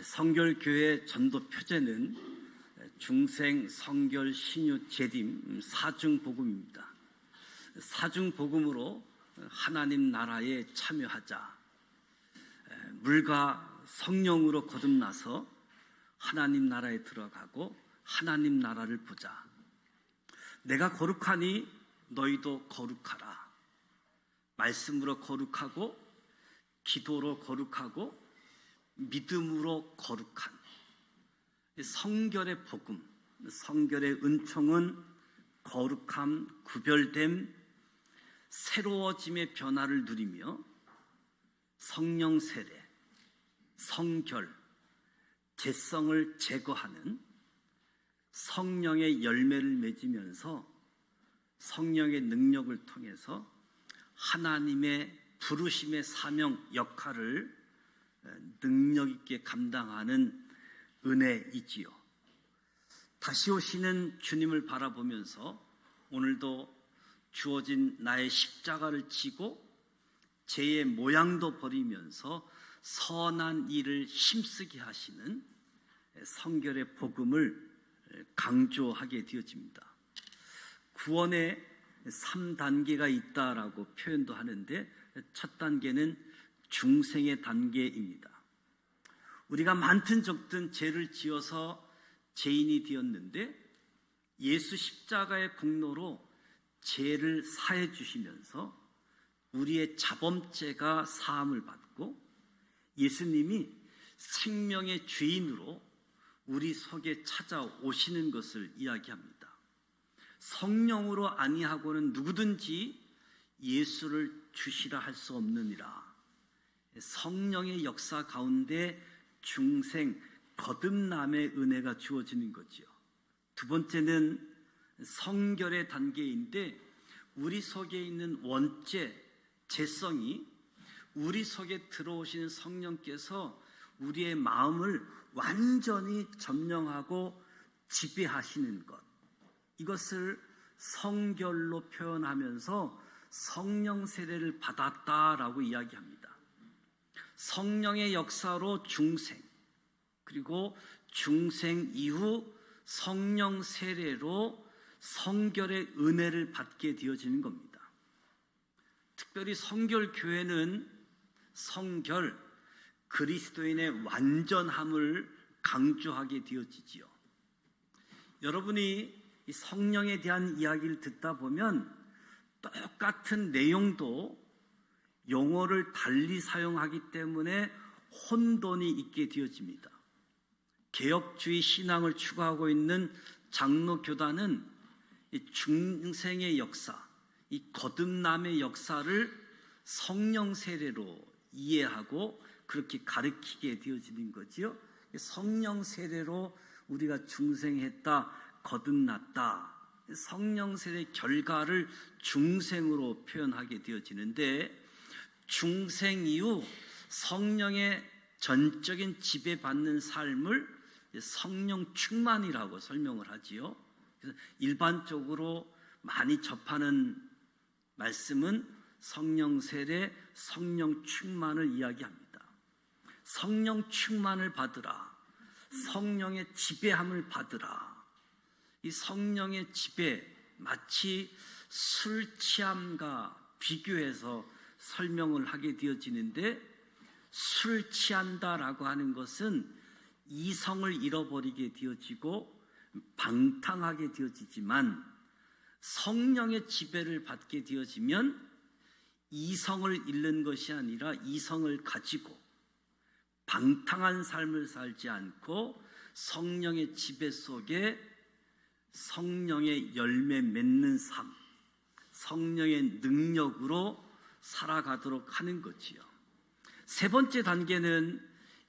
성결교회 전도 표제는 중생, 성결, 신유, 재림 사중복음입니다. 사중복음으로 하나님 나라에 참여하자. 물과 성령으로 거듭나서 하나님 나라에 들어가고 하나님 나라를 보자. 내가 거룩하니 너희도 거룩하라. 말씀으로 거룩하고 기도로 거룩하고 믿음으로 거룩한 성결의 복음, 성결의 은총은 거룩함, 구별됨, 새로워짐의 변화를 누리며 성령 세례, 성결, 죄성을 제거하는 성령의 열매를 맺으면서 성령의 능력을 통해서 하나님의 부르심의 사명 역할을 능력 있게 감당하는 은혜이지요. 다시 오시는 주님을 바라보면서 오늘도 주어진 나의 십자가를 지고 죄의 모양도 버리면서 선한 일을 힘쓰게 하시는 성결의 복음을 강조하게 되어집니다. 구원에 3단계가 있다라고 표현도 하는데 첫 단계는 중생의 단계입니다. 우리가 많든 적든 죄를 지어서 죄인이 되었는데 예수 십자가의 공로로 죄를 사해 주시면서 우리의 자범죄가 사함을 받고 예수님이 생명의 주인으로 우리 속에 찾아오시는 것을 이야기합니다. 성령으로 아니하고는 누구든지 예수를 주시라 할 수 없느니라. 성령의 역사 가운데 중생 거듭남의 은혜가 주어지는 거지요. 두 번째는 성결의 단계인데 우리 속에 있는 원죄, 죄성이 우리 속에 들어오시는 성령께서 우리의 마음을 완전히 점령하고 지배하시는 것, 이것을 성결로 표현하면서 성령 세례를 받았다라고 이야기합니다. 성령의 역사로 중생, 그리고 중생 이후 성령 세례로 성결의 은혜를 받게 되어지는 겁니다. 특별히 성결교회는 성결, 그리스도인의 완전함을 강조하게 되어지지요. 여러분이 이 성령에 대한 이야기를 듣다 보면 똑같은 내용도 용어를 달리 사용하기 때문에 혼돈이 있게 되어집니다. 개혁주의 신앙을 추구하고 있는 장로교단은 이 중생의 역사, 이 거듭남의 역사를 성령 세례로 이해하고 그렇게 가르치게 되어지는 거지요. 성령 세례로 우리가 중생했다, 거듭났다. 성령 세례 결과를 중생으로 표현하게 되어지는데 중생 이후 성령의 전적인 지배받는 삶을 성령 충만이라고 설명을 하지요. 그래서 일반적으로 많이 접하는 말씀은 성령 세례, 성령 충만을 이야기합니다. 성령 충만을 받으라. 성령의 지배함을 받으라. 이 성령의 지배, 마치 술 취함과 비교해서 설명을 하게 되어지는데 술 취한다라고 하는 것은 이성을 잃어버리게 되어지고 방탕하게 되어지지만 성령의 지배를 받게 되어지면 이성을 잃는 것이 아니라 이성을 가지고 방탕한 삶을 살지 않고 성령의 지배 속에 성령의 열매 맺는 삶, 성령의 능력으로 살아가도록 하는 거지요. 세 번째 단계는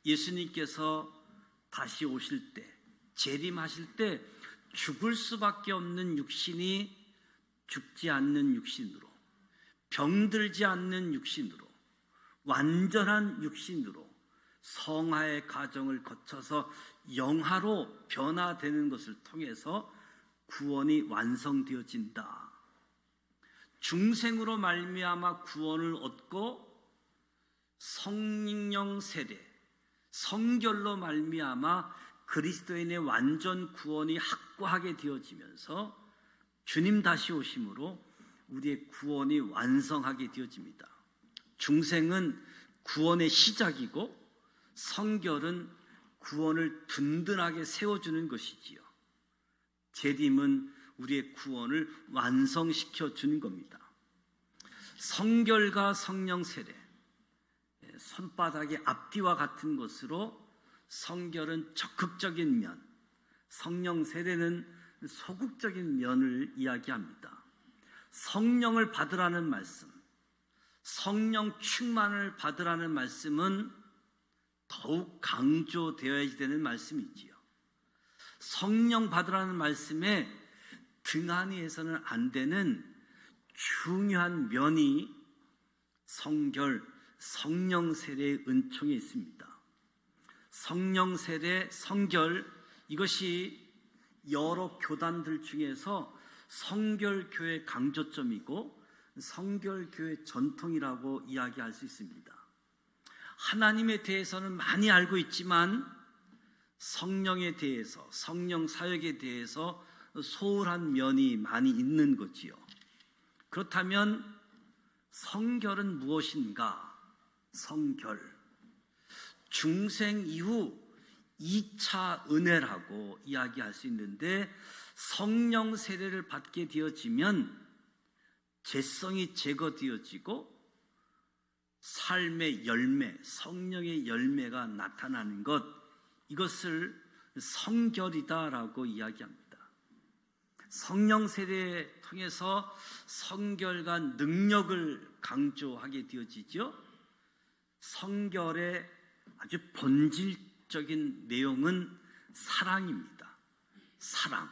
예수님께서 다시 오실 때, 재림하실 때 죽을 수밖에 없는 육신이 죽지 않는 육신으로, 병들지 않는 육신으로, 완전한 육신으로 성화의 과정을 거쳐서 영화로 변화되는 것을 통해서 구원이 완성되어진다. 중생으로 말미암아 구원을 얻고 성령 세례, 성결로 말미암아 그리스도인의 완전 구원이 확고하게 되어지면서 주님 다시 오심으로 우리의 구원이 완성하게 되어집니다. 중생은 구원의 시작이고 성결은 구원을 든든하게 세워주는 것이지요. 재림은 우리의 구원을 완성시켜 주는 겁니다. 성결과 성령 세례, 손바닥의 앞뒤와 같은 것으로 성결은 적극적인 면, 성령 세례는 소극적인 면을 이야기합니다. 성령을 받으라는 말씀, 성령 충만을 받으라는 말씀은 더욱 강조되어야 되는 말씀이지요. 성령 받으라는 말씀에 등한히 해서는 안 되는 중요한 면이 성결, 성령 세례의 은총에 있습니다. 성령 세례, 성결, 이것이 여러 교단들 중에서 성결교회 강조점이고 성결교회 전통이라고 이야기할 수 있습니다. 하나님에 대해서는 많이 알고 있지만 성령에 대해서, 성령 사역에 대해서 소홀한 면이 많이 있는 거지요. 그렇다면 성결은 무엇인가? 성결, 중생 이후 2차 은혜라고 이야기할 수 있는데, 성령 세례를 받게 되어지면 죄성이 제거되어지고 삶의 열매, 성령의 열매가 나타나는 것, 이것을 성결이다라고 이야기합니다. 성령 세례를 통해서 성결과 능력을 강조하게 되어지죠. 성결의 아주 본질적인 내용은 사랑입니다. 사랑,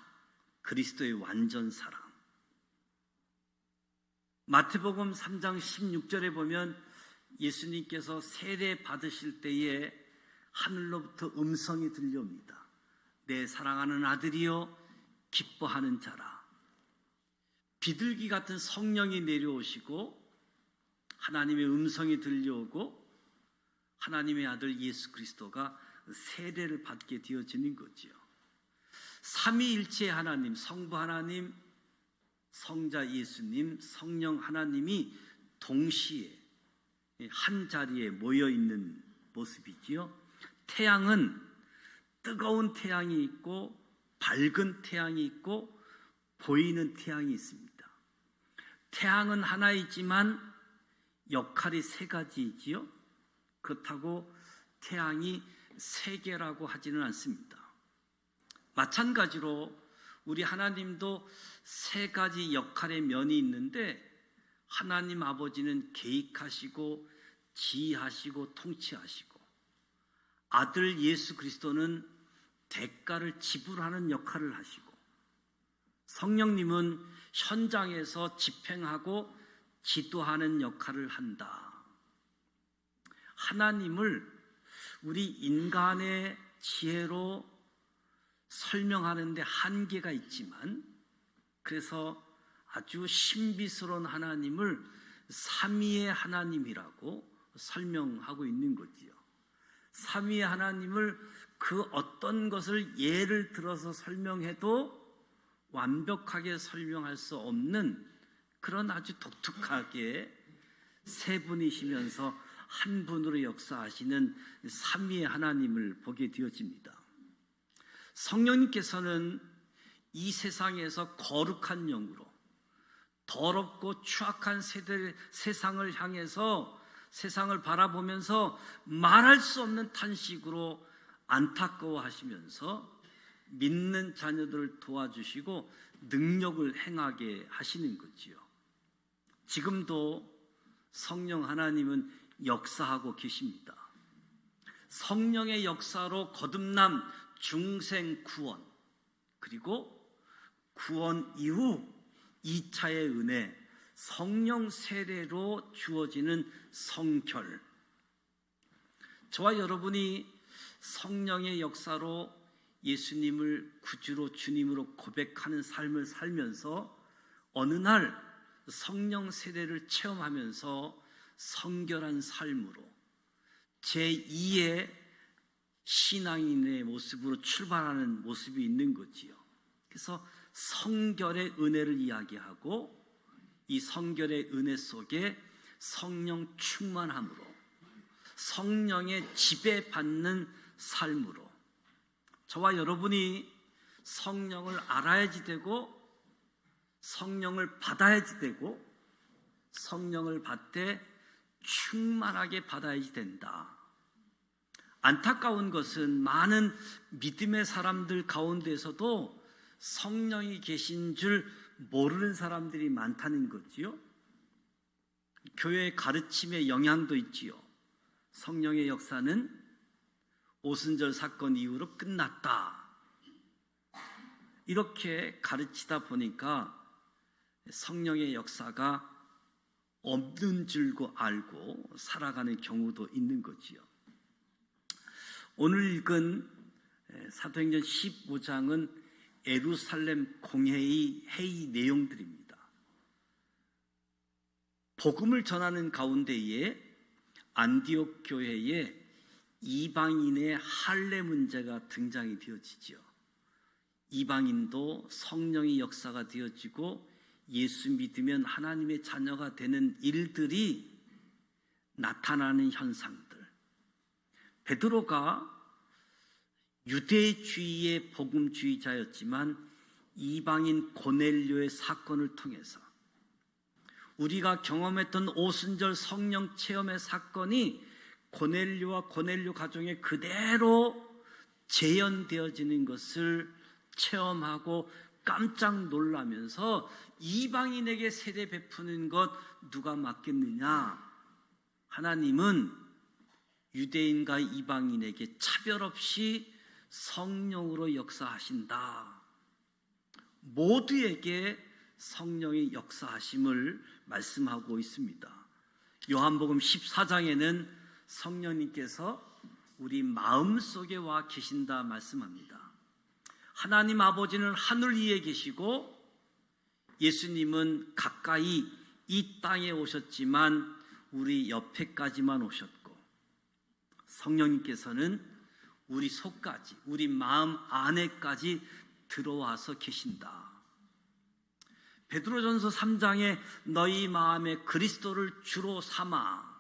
그리스도의 완전 사랑. 마태복음 3장 16절에 보면 예수님께서 세례 받으실 때에 하늘로부터 음성이 들려옵니다. 내 사랑하는 아들이요 기뻐하는 자라. 비둘기 같은 성령이 내려오시고 하나님의 음성이 들려오고 하나님의 아들 예수 그리스도가 세례를 받게 되어지는 거지요. 삼위일체 하나님, 성부 하나님, 성자 예수님, 성령 하나님이 동시에 한 자리에 모여 있는 모습이지요. 태양은 뜨거운 태양이 있고 밝은 태양이 있고 보이는 태양이 있습니다. 태양은 하나이지만 역할이 세 가지이지요. 그렇다고 태양이 세 개라고 하지는 않습니다. 마찬가지로 우리 하나님도 세 가지 역할의 면이 있는데, 하나님 아버지는 계획하시고 지휘하시고 통치하시고, 아들 예수 그리스도는 대가를 지불하는 역할을 하시고, 성령님은 현장에서 집행하고 지도하는 역할을 한다. 하나님을 우리 인간의 지혜로 설명하는데 한계가 있지만, 그래서 아주 신비스러운 하나님을 삼위의 하나님이라고 설명하고 있는 거지요. 삼위의 하나님을 그 어떤 것을 예를 들어서 설명해도 완벽하게 설명할 수 없는 그런 아주 독특하게 세 분이시면서 한 분으로 역사하시는 삼위의 하나님을 보게 되어집니다. 성령님께서는 이 세상에서 거룩한 영으로 더럽고 추악한 세상을 향해서 세상을 바라보면서 말할 수 없는 탄식으로 안타까워하시면서 믿는 자녀들을 도와주시고 능력을 행하게 하시는 거지요. 지금도 성령 하나님은 역사하고 계십니다. 성령의 역사로 거듭남 중생 구원, 그리고 구원 이후 2차의 은혜, 성령 세례로 주어지는 성결. 저와 여러분이 성령의 역사로 예수님을 구주로 주님으로 고백하는 삶을 살면서 어느 날 성령 세례를 체험하면서 성결한 삶으로 제2의 신앙인의 모습으로 출발하는 모습이 있는 거지요. 그래서 성결의 은혜를 이야기하고 이 성결의 은혜 속에 성령 충만함으로 성령의 지배받는 삶으로 저와 여러분이 성령을 알아야지 되고 성령을 받아야지 되고 성령을 받되 충만하게 받아야지 된다. 안타까운 것은 많은 믿음의 사람들 가운데서도 성령이 계신 줄 모르는 사람들이 많다는 거지요. 교회의 가르침의 영향도 있지요. 성령의 역사는 오순절 사건 이후로 끝났다. 이렇게 가르치다 보니까 성령의 역사가 없는 줄고 알고 살아가는 경우도 있는 거지요. 오늘 읽은 사도행전 15장은 예루살렘 공회의 회의 내용들입니다. 복음을 전하는 가운데에 안디옥 교회에 이방인의 할례 문제가 등장이 되어지죠. 이방인도 성령의 역사가 되어지고 예수 믿으면 하나님의 자녀가 되는 일들이 나타나는 현상들. 베드로가 유대주의의 복음주의자였지만 이방인 고넬료의 사건을 통해서 우리가 경험했던 오순절 성령 체험의 사건이 고넬료와 고넬료 가정에 그대로 재현되어지는 것을 체험하고 깜짝 놀라면서 이방인에게 세례 베푸는 것 누가 맡겠느냐? 하나님은 유대인과 이방인에게 차별 없이 성령으로 역사하신다. 모두에게 성령의 역사하심을 말씀하고 있습니다. 요한복음 14장에는 성령님께서 우리 마음속에 와 계신다 말씀합니다. 하나님 아버지는 하늘 위에 계시고 예수님은 가까이 이 땅에 오셨지만 우리 옆에까지만 오셨고 성령님께서는 우리 속까지, 우리 마음 안에까지 들어와서 계신다. 베드로전서 3장에 너희 마음에 그리스도를 주로 삼아,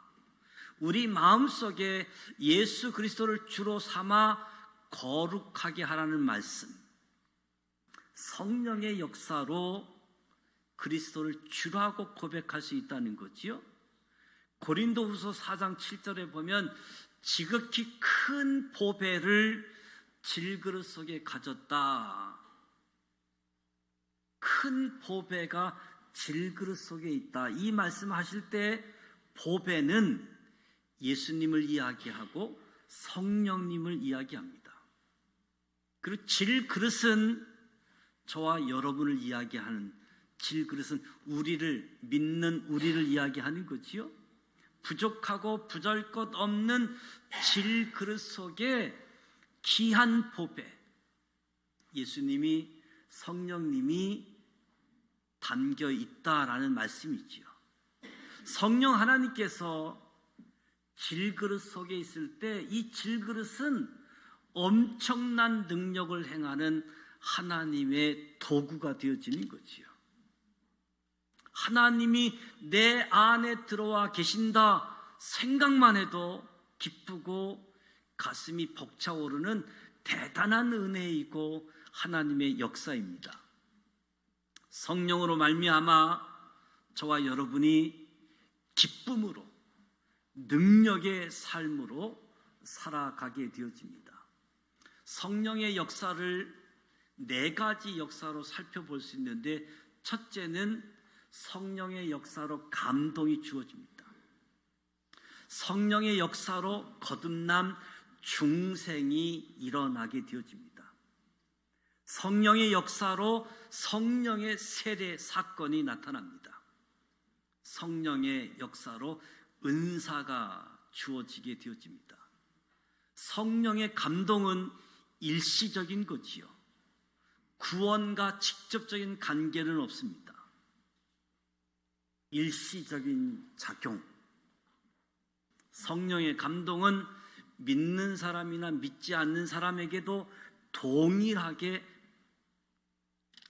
우리 마음속에 예수 그리스도를 주로 삼아 거룩하게 하라는 말씀. 성령의 역사로 그리스도를 주라고 고백할 수 있다는 거지요. 고린도후서 4장 7절에 보면 지극히 큰 보배를 질그릇 속에 가졌다. 큰 보배가 질그릇 속에 있다. 이 말씀하실 때 보배는 예수님을 이야기하고 성령님을 이야기합니다. 그리고 질그릇은 저와 여러분을 이야기하는, 질그릇은 우리를 믿는 우리를 이야기하는 거지요. 부족하고 부잘것 없는 질그릇 속에 귀한 보배, 예수님이, 성령님이 담겨 있다라는 말씀이지요. 성령 하나님께서 질그릇 속에 있을 때 이 질그릇은 엄청난 능력을 행하는 하나님의 도구가 되어지는 거지요. 하나님이 내 안에 들어와 계신다 생각만 해도 기쁘고 가슴이 벅차오르는 대단한 은혜이고 하나님의 역사입니다. 성령으로 말미암아 저와 여러분이 기쁨으로 능력의 삶으로 살아가게 되어집니다. 성령의 역사를 네 가지 역사로 살펴볼 수 있는데, 첫째는 성령의 역사로 감동이 주어집니다. 성령의 역사로 거듭남 중생이 일어나게 되어집니다. 성령의 역사로 성령의 세례 사건이 나타납니다. 성령의 역사로 은사가 주어지게 되어집니다. 성령의 감동은 일시적인 거지요. 구원과 직접적인 관계는 없습니다. 일시적인 작용. 성령의 감동은 믿는 사람이나 믿지 않는 사람에게도 동일하게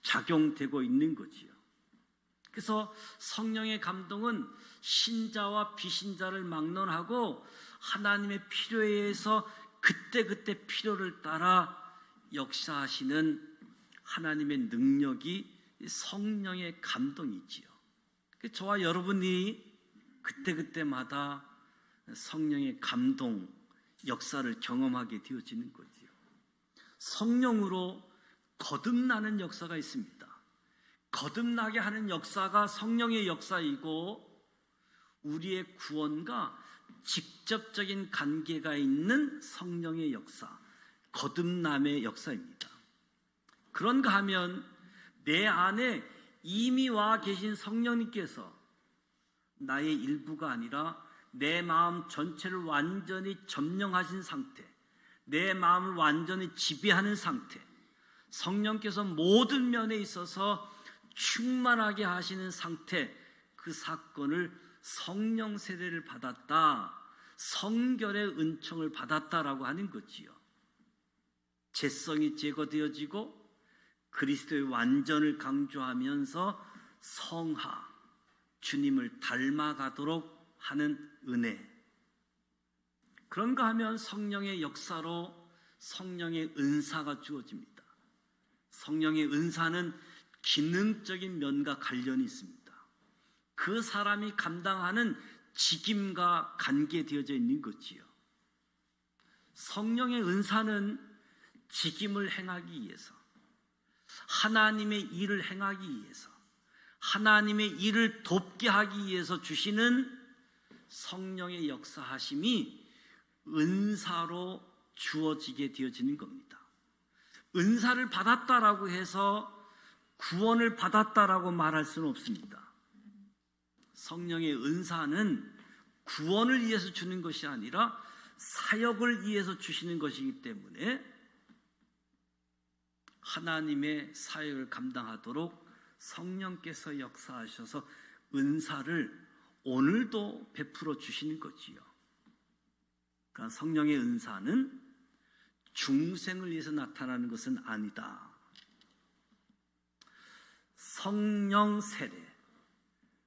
작용되고 있는 거지요. 그래서 성령의 감동은 신자와 비신자를 막론하고 하나님의 필요에 의해서 그때그때 필요를 따라 역사하시는 하나님의 능력이 성령의 감동이지요. 저와 여러분이 그때그때마다 성령의 감동, 역사를 경험하게 되어지는 거지요. 성령으로 거듭나는 역사가 있습니다. 거듭나게 하는 역사가 성령의 역사이고 우리의 구원과 직접적인 관계가 있는 성령의 역사, 거듭남의 역사입니다. 그런가 하면 내 안에 이미 와 계신 성령님께서 나의 일부가 아니라 내 마음 전체를 완전히 점령하신 상태, 내 마음을 완전히 지배하는 상태, 성령께서 모든 면에 있어서 충만하게 하시는 상태, 그 사건을 성령 세례를 받았다, 성결의 은총을 받았다라고 하는 거지요. 죄성이 제거되어지고 그리스도의 완전을 강조하면서 성화, 주님을 닮아가도록 하는 은혜. 그런가 하면 성령의 역사로 성령의 은사가 주어집니다. 성령의 은사는 기능적인 면과 관련이 있습니다. 그 사람이 감당하는 직임과 관계되어져 있는 거지요. 성령의 은사는 직임을 행하기 위해서, 하나님의 일을 행하기 위해서, 하나님의 일을 돕게 하기 위해서 주시는 성령의 역사하심이 은사로 주어지게 되어지는 겁니다. 은사를 받았다라고 해서 구원을 받았다라고 말할 수는 없습니다. 성령의 은사는 구원을 위해서 주는 것이 아니라 사역을 위해서 주시는 것이기 때문에 하나님의 사역을 감당하도록 성령께서 역사하셔서 은사를 오늘도 베풀어 주시는 거지요. 그러니까 성령의 은사는 중생을 위해서 나타나는 것은 아니다. 성령 세례,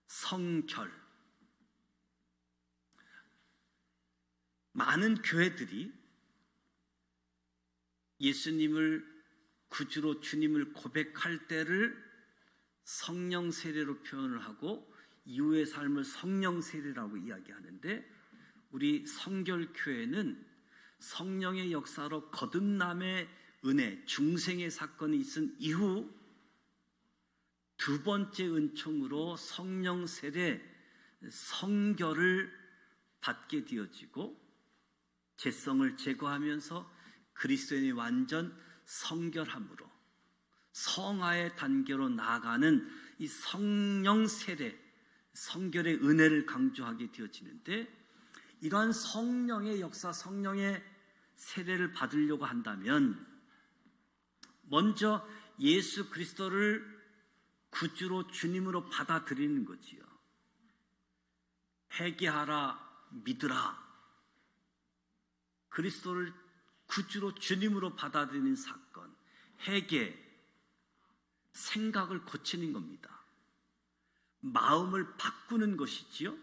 성결. 많은 교회들이 예수님을 구주로 주님을 고백할 때를 성령 세례로 표현을 하고 이후의 삶을 성령 세례라고 이야기하는데, 우리 성결교회는 성령의 역사로 거듭남의 은혜, 중생의 사건이 있은 이후 두 번째 은총으로 성령 세례, 성결을 받게 되어지고 죄성을 제거하면서 그리스도인의 완전 성결함으로 성화의 단계로 나아가는 이 성령 세례, 성결의 은혜를 강조하게 되어지는데, 이러한 성령의 역사, 성령의 세례를 받으려고 한다면 먼저 예수 그리스도를 구주로 주님으로 받아들이는 거지요. 회개하라, 믿으라. 그리스도를 구주로 주님으로 받아들이는 사건, 회개, 생각을 고치는 겁니다. 마음을 바꾸는 것이지요.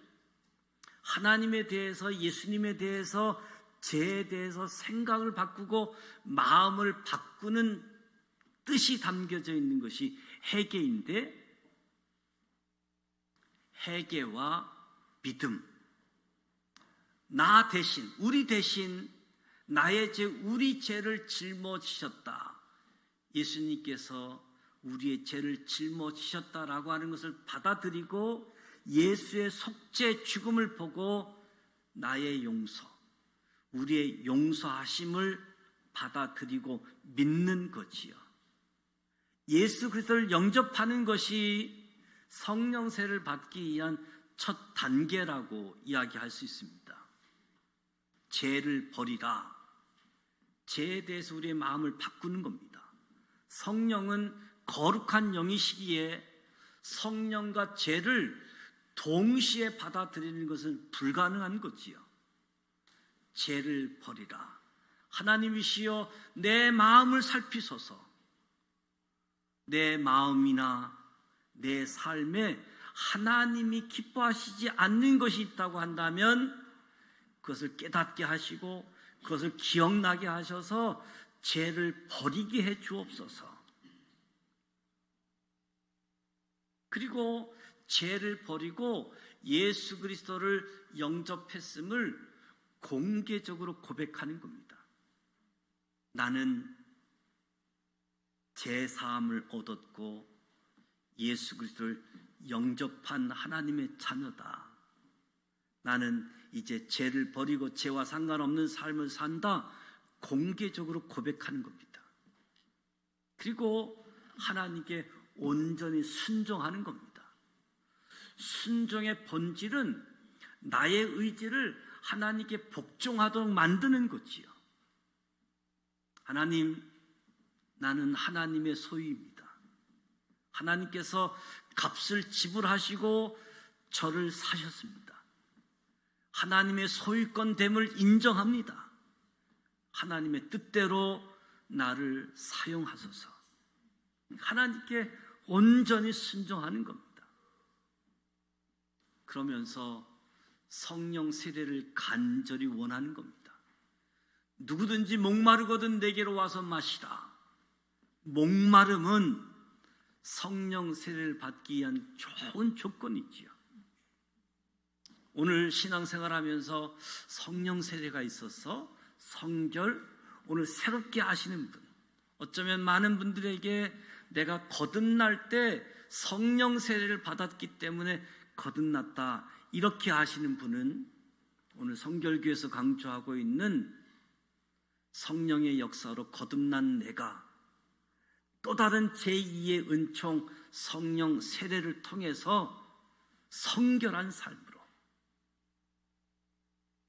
하나님에 대해서, 예수님에 대해서, 죄에 대해서 생각을 바꾸고 마음을 바꾸는 뜻이 담겨져 있는 것이 회개인데, 회개와 믿음, 나 대신, 우리 대신 나의 죄, 우리 죄를 짊어지셨다. 예수님께서 우리의 죄를 짊어지셨다라고 하는 것을 받아들이고 예수의 속죄 죽음을 보고 나의 용서, 우리의 용서하심을 받아들이고 믿는 거지요. 예수 그리스도를 영접하는 것이 성령 세례를 받기 위한 첫 단계라고 이야기할 수 있습니다. 죄를 버리라. 죄에 대해서 우리의 마음을 바꾸는 겁니다. 성령은 거룩한 영이시기에 성령과 죄를 동시에 받아들이는 것은 불가능한 거지요. 죄를 버리라. 하나님이시여 내 마음을 살피소서. 내 마음이나 내 삶에 하나님이 기뻐하시지 않는 것이 있다고 한다면 그것을 깨닫게 하시고 그것을 기억나게 하셔서 죄를 버리게 해 주옵소서. 그리고 죄를 버리고 예수 그리스도를 영접했음을 공개적으로 고백하는 겁니다. 나는 죄 사함을 얻었고 예수 그리스도를 영접한 하나님의 자녀다. 나는 이제 죄를 버리고 죄와 상관없는 삶을 산다. 공개적으로 고백하는 겁니다. 그리고 하나님께 온전히 순종하는 겁니다. 순종의 본질은 나의 의지를 하나님께 복종하도록 만드는 거지요. 하나님, 나는 하나님의 소유입니다. 하나님께서 값을 지불하시고 저를 사셨습니다. 하나님의 소유권됨을 인정합니다. 하나님의 뜻대로 나를 사용하소서. 하나님께 온전히 순종하는 겁니다. 그러면서 성령 세례를 간절히 원하는 겁니다. 누구든지 목마르거든 내게로 와서 마시라. 목마름은 성령 세례를 받기 위한 좋은 조건이지요. 오늘 신앙생활하면서 성령 세례가 있어서 성결 오늘 새롭게 하시는 분, 어쩌면 많은 분들에게 내가 거듭날 때 성령 세례를 받았기 때문에 거듭났다 이렇게 하시는 분은 오늘 성결교에서 강조하고 있는 성령의 역사로 거듭난 내가 또 다른 제2의 은총 성령 세례를 통해서 성결한 삶으로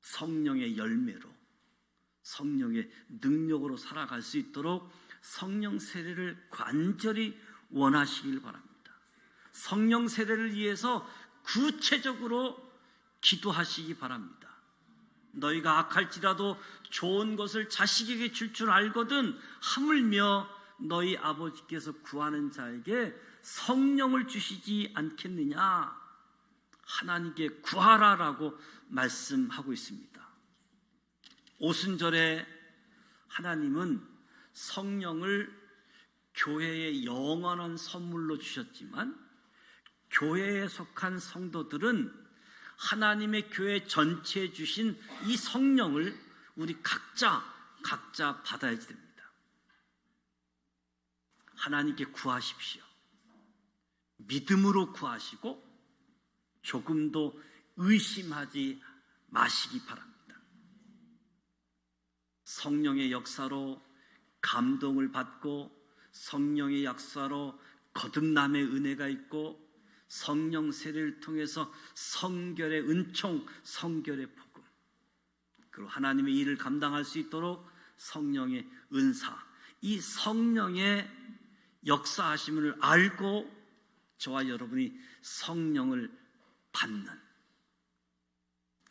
성령의 열매로 성령의 능력으로 살아갈 수 있도록 성령 세례를 간절히 원하시길 바랍니다. 성령 세례를 위해서 구체적으로 기도하시기 바랍니다. 너희가 악할지라도 좋은 것을 자식에게 줄 줄 알거든 하물며 너희 아버지께서 구하는 자에게 성령을 주시지 않겠느냐. 하나님께 구하라라고 말씀하고 있습니다. 오순절에 하나님은 성령을 교회의 영원한 선물로 주셨지만 교회에 속한 성도들은 하나님의 교회 전체에 주신 이 성령을 우리 각자 받아야지 됩니다. 하나님께 구하십시오. 믿음으로 구하시고 조금도 의심하지 마시기 바랍니다. 성령의 역사로 감동을 받고 성령의 역사로 거듭남의 은혜가 있고 성령 세례를 통해서 성결의 은총, 성결의 복음, 그리고 하나님의 일을 감당할 수 있도록 성령의 은사, 이 성령의 역사하심을 알고 저와 여러분이 성령을 받는,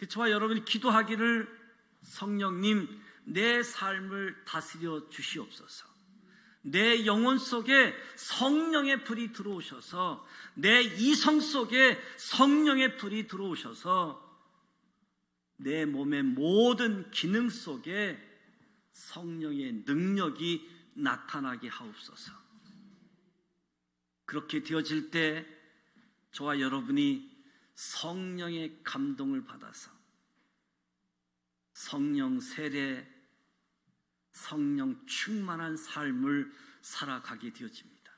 저와 여러분이 기도하기를 성령님 내 삶을 다스려 주시옵소서. 내 영혼 속에 성령의 불이 들어오셔서 내 이성 속에 성령의 불이 들어오셔서 내 몸의 모든 기능 속에 성령의 능력이 나타나게 하옵소서. 그렇게 되어질 때 저와 여러분이 성령의 감동을 받아서 성령 세례, 성령 충만한 삶을 살아가게 되어집니다.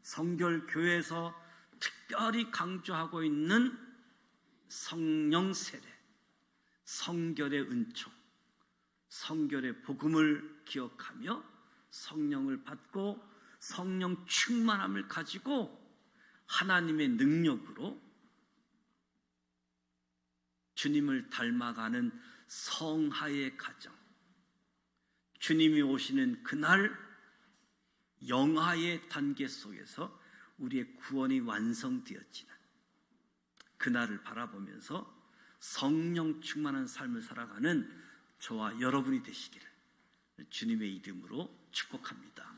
성결교회에서 특별히 강조하고 있는 성령 세례, 성결의 은총, 성결의 복음을 기억하며 성령을 받고 성령 충만함을 가지고 하나님의 능력으로 주님을 닮아가는 성화의 가정, 주님이 오시는 그날 영화의 단계 속에서 우리의 구원이 완성되어지는 그날을 바라보면서 성령 충만한 삶을 살아가는 저와 여러분이 되시기를 주님의 이름으로 축복합니다.